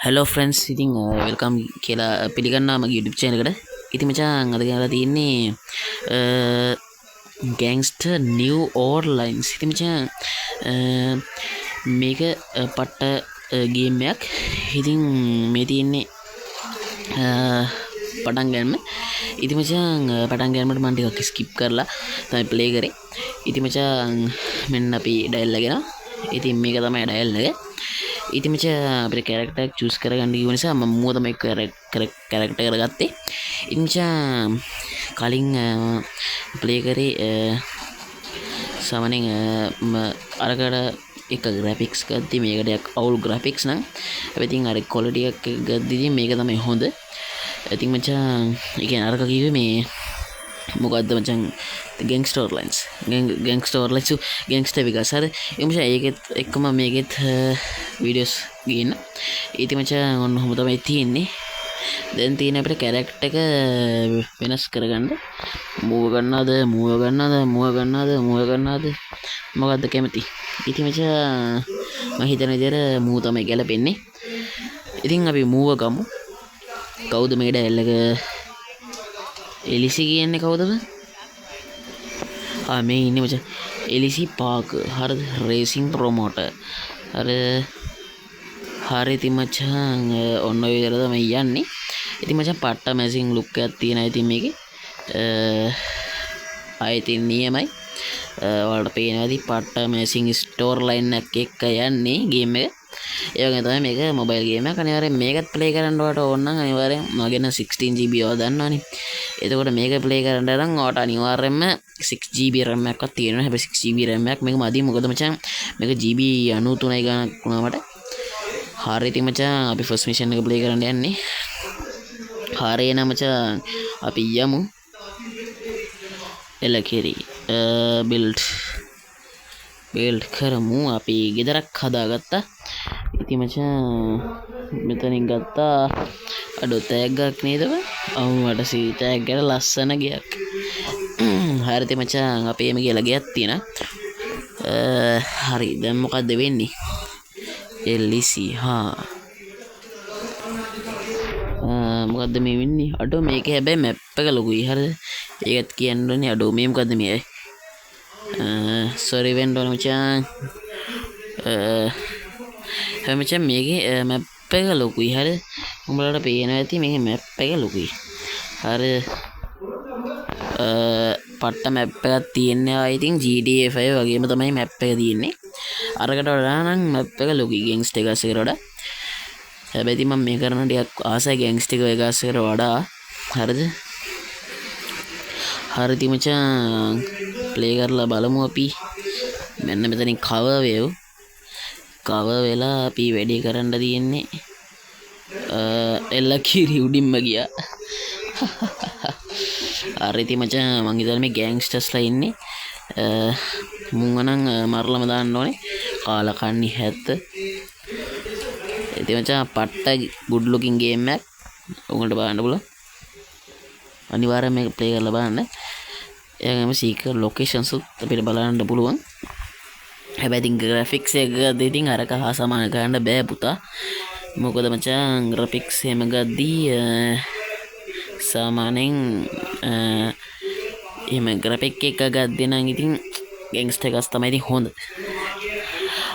Hello friends ඉතින් welcome කියලා පිළිගන්නවා මගේ YouTube channel එකට. ඉතින් මචං අද ගෙනලා තියෙන්නේ gangster new orleans. ඉතින් මචං මේක පට්ට ගේම් එකක්. ඉතින් මේ තියෙන්නේ පටන් ගන්න. ඉතින් මචං පටන් ගන්නකොට මම ටිකක් ස්කිප් කරලා තමයි ප්ලේ කරේ. ඉතින් මචං මෙන්න අපි ඩයල් එකගෙන. ඉතින් මේක තමයි ඩයල් එක. ඉතින් මචං අපිට කැරක්ටර් එක චූස් කරගන්න කිව්ව නිසා මම මුව තමයි කැරක්ටර් කරගත්තේ. ඉතින් මචං කලින් ප්ලේ කරේ සාමාන්‍යයෙන් අරකට එක ග්‍රැෆික්ස් ගද්දි මේකට ටිකක් අවුල් ග්‍රැෆික්ස් නම් අපි ඉතින් අර ක්වොලිටි එක ගද්දි මේක තමයි හොඳ. ඉතින් මචං ඒ කියන්නේ අරක කිව්වේ මේ මොකද්ද මචං gangster orleans gangster විකාශ හරි ඒ මචං ඒකෙත් එක්කම මේකෙත් වීඩියෝස් ගේන්න. ඉතින් මචං ඔන්න ඔහොම තමයි තියෙන්නේ. දැන් තියෙන අපිට කැරක්ටර් එක වෙනස් කරගන්න මූව ගන්නවද මොකද්ද කැමති. ඉතින් මචං මම හිතන විදිහට මූව තමයි ගැලපෙන්නේ. ඉතින් අපි මූව ගමු. කවුද මේ ඩයල් එක එලිසි කියන්නේ කවුද බං? මේ ඉන්නේ මචං එලිසි පාක්. හරිද? රේසින් ප්‍රොමෝටර්. හරි ඉතින් මචං ඔන්න ඔය විදිහට තමයි යන්නේ. ඉතින් මචං පට්ට මැසින් ලුක් එකක් තියෙනවා ඉතින් මේකේ. ඉතින් නියමයි. ඔයාලට පේනවා ඉතින් පට්ට මැසින් ස්ටෝර් ලයින් එකක් එක්ක යන්නේ ගේම් එක. ඒ වගේ තමයි මේක මොබයිල් ගේම් එකක්. අනිවාර්යෙන් මේකත් ප්ලේ කරන්න ඔයාලට ඕන නම් අනිවාර්යෙන් මගේ නම් 16GB ඔයා දන්නවනේ. එතකොට මේක ප්ලේ කරන්න නම් ඔයාලට අනිවාර්යෙන්ම 6GB RAM එකක් තියෙනවා. හැබැයි 6GB RAM එකක් මේක මදි. මොකද මචං මේක GB 93යි ගණක් වුණා මට. හරි ඉතින් මචං අපි ෆස්ට් මිෂන් එක ප්ලේ කරන්න යන්නේ. හරි එන මචං අපි යමු. එලකිරි බිල්ඩ් කරමු. අපි ගෙදරක් හදාගත්තා. ඉතින් මචං මෙතනින් ගත්තා අඩෝ තෑග්ගක් නේද බං? මට සී තෑග්ගට ලස්සන ගයක්. හරි ඉතින් මචං අපි එමෙ කියලා ගයක් තියෙනවා. හරි දැන් මොකද්ද වෙන්නේ? එලිසි මොකද්ද මේ වෙන්නේ? අඩෝ මේක හැබැයි මැප් එක ලොකුයි. හරිද? ඒකත් කියන්න ඕනේ. අඩෝ මේ මොකද්ද මේ? සෝරි වෙන්න ඕනේ මචං. හැබැයි මචං මේකේ මැප් එක ලොකුයි. හරිද? උඹලට පේනවා ඇති මේකේ මැප් එක ලොකුයි. හරිද? පට්ට මැප් එකක් තියෙනවා. ඉතින් GTA 5 වගේම තමයි මැප් එක තියෙන්නේ. අරකට වඩා නම් මැප් එක ලොකුයි ගෑන්ග්ස්ටර් එකකට වඩා. හැබැයි ඉතින් මම මේ කරන ටිකක් ආසයි ගෑන්ග්ස්ටර් එකකට වඩා. හරිද? හරි ඉතින් මචං ප්ලේ කරලා බලමු අපි. මෙන්න මෙතනින් කවර් වෙලා අපි වැඩි කරන්න තියෙන්නේ. එල්ල කිරි උඩින්ම ගියා. හරි ඉතින් මචං මං හිතන්නේ මේ ගෑන්ග්ස්ටර්ස්ලා ඉන්නේ. මුංග නම් මරලම දාන්න ඕනේ. කාලා කන්නි 70. ඉතින් මචං පට්ට good looking game එකක්. උගලට බලන්න පුළුවන්. අනිවාර්යයෙන් මේක ප්ලේ කරලා බලන්න. එයාගේම සීක්‍රට් ලොකේෂන්ස් උත් අපිට බලන්න පුළුවන්. හැබැයි ඉතින් ග්‍රැෆික්ස් එක ගද්දී ඉතින් අරක හා සමාන කරන්න බෑ පුතා. මොකද මචං ග්‍රැෆික්ස් එහෙම ගද්දී සාමාන්‍යයෙන් එහෙම ග්‍රැෆික් එක ගද්දී නම් ඉතින් ගෑන්ග්ස්ටර් එකස් තමයි ඉතින් හොඳ.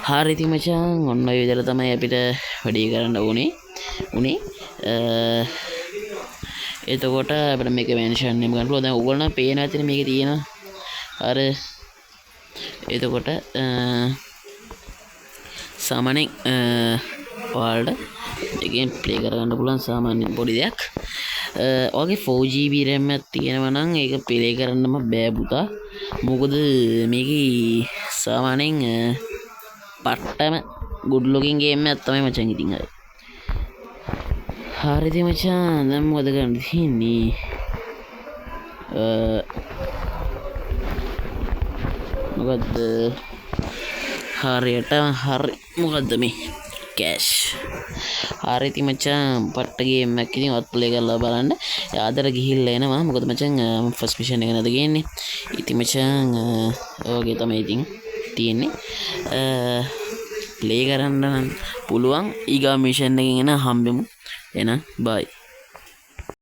හරි ඉතින් මචං ඔන්න ඔය විදිහට තමයි අපිට වැඩි කරන්න උනේ. එතකොට අපිට මේක මෙන්ෂන් එක ගන්න පුළුවන්. දැන් ඕගොල්ලෝ නම් පේන ඇතිනේ මේකේ තියෙනවා. අර එතකොට සාමාන්‍යයෙන් ඔයාලට මේකෙන් ප්ලේ කරගන්න පුළුවන් සාමාන්‍ය පොඩි දෙයක්. ඔයගේ 4GB RAM එකක් තියෙනවා නම් ඒක ප්ලේ කරන්නම බෑ පුතා. මොකද මේකේ සාමාන්‍යයෙන් පට්ටම good looking game එකක් තමයි මචං ඉතින් අය. හරි ඉතින් මචං දැන් මොකද කරන්න තියෙන්නේ? මොකද්ද? හරි මොකද්ද මේ? කෑෂ්. හරි ඉතින් මචං පට්ට ගේම් එකක් ඉතින් ඔත් ප්ලේ කරලා බලන්න. ආදර ගිහිල්ලා එනවා. මොකද මචං ෆස්ට් මිෂන් එක නේද ගේන්නේ. ඉතින් මචං ඔයගේ තමයි ඉතින් තියෙන්නේ. ප්ලේ කරන්න නම් පුළුවන් ඊගා මිෂන් එකකින් එන හම්බෙමු එහෙනම් බයි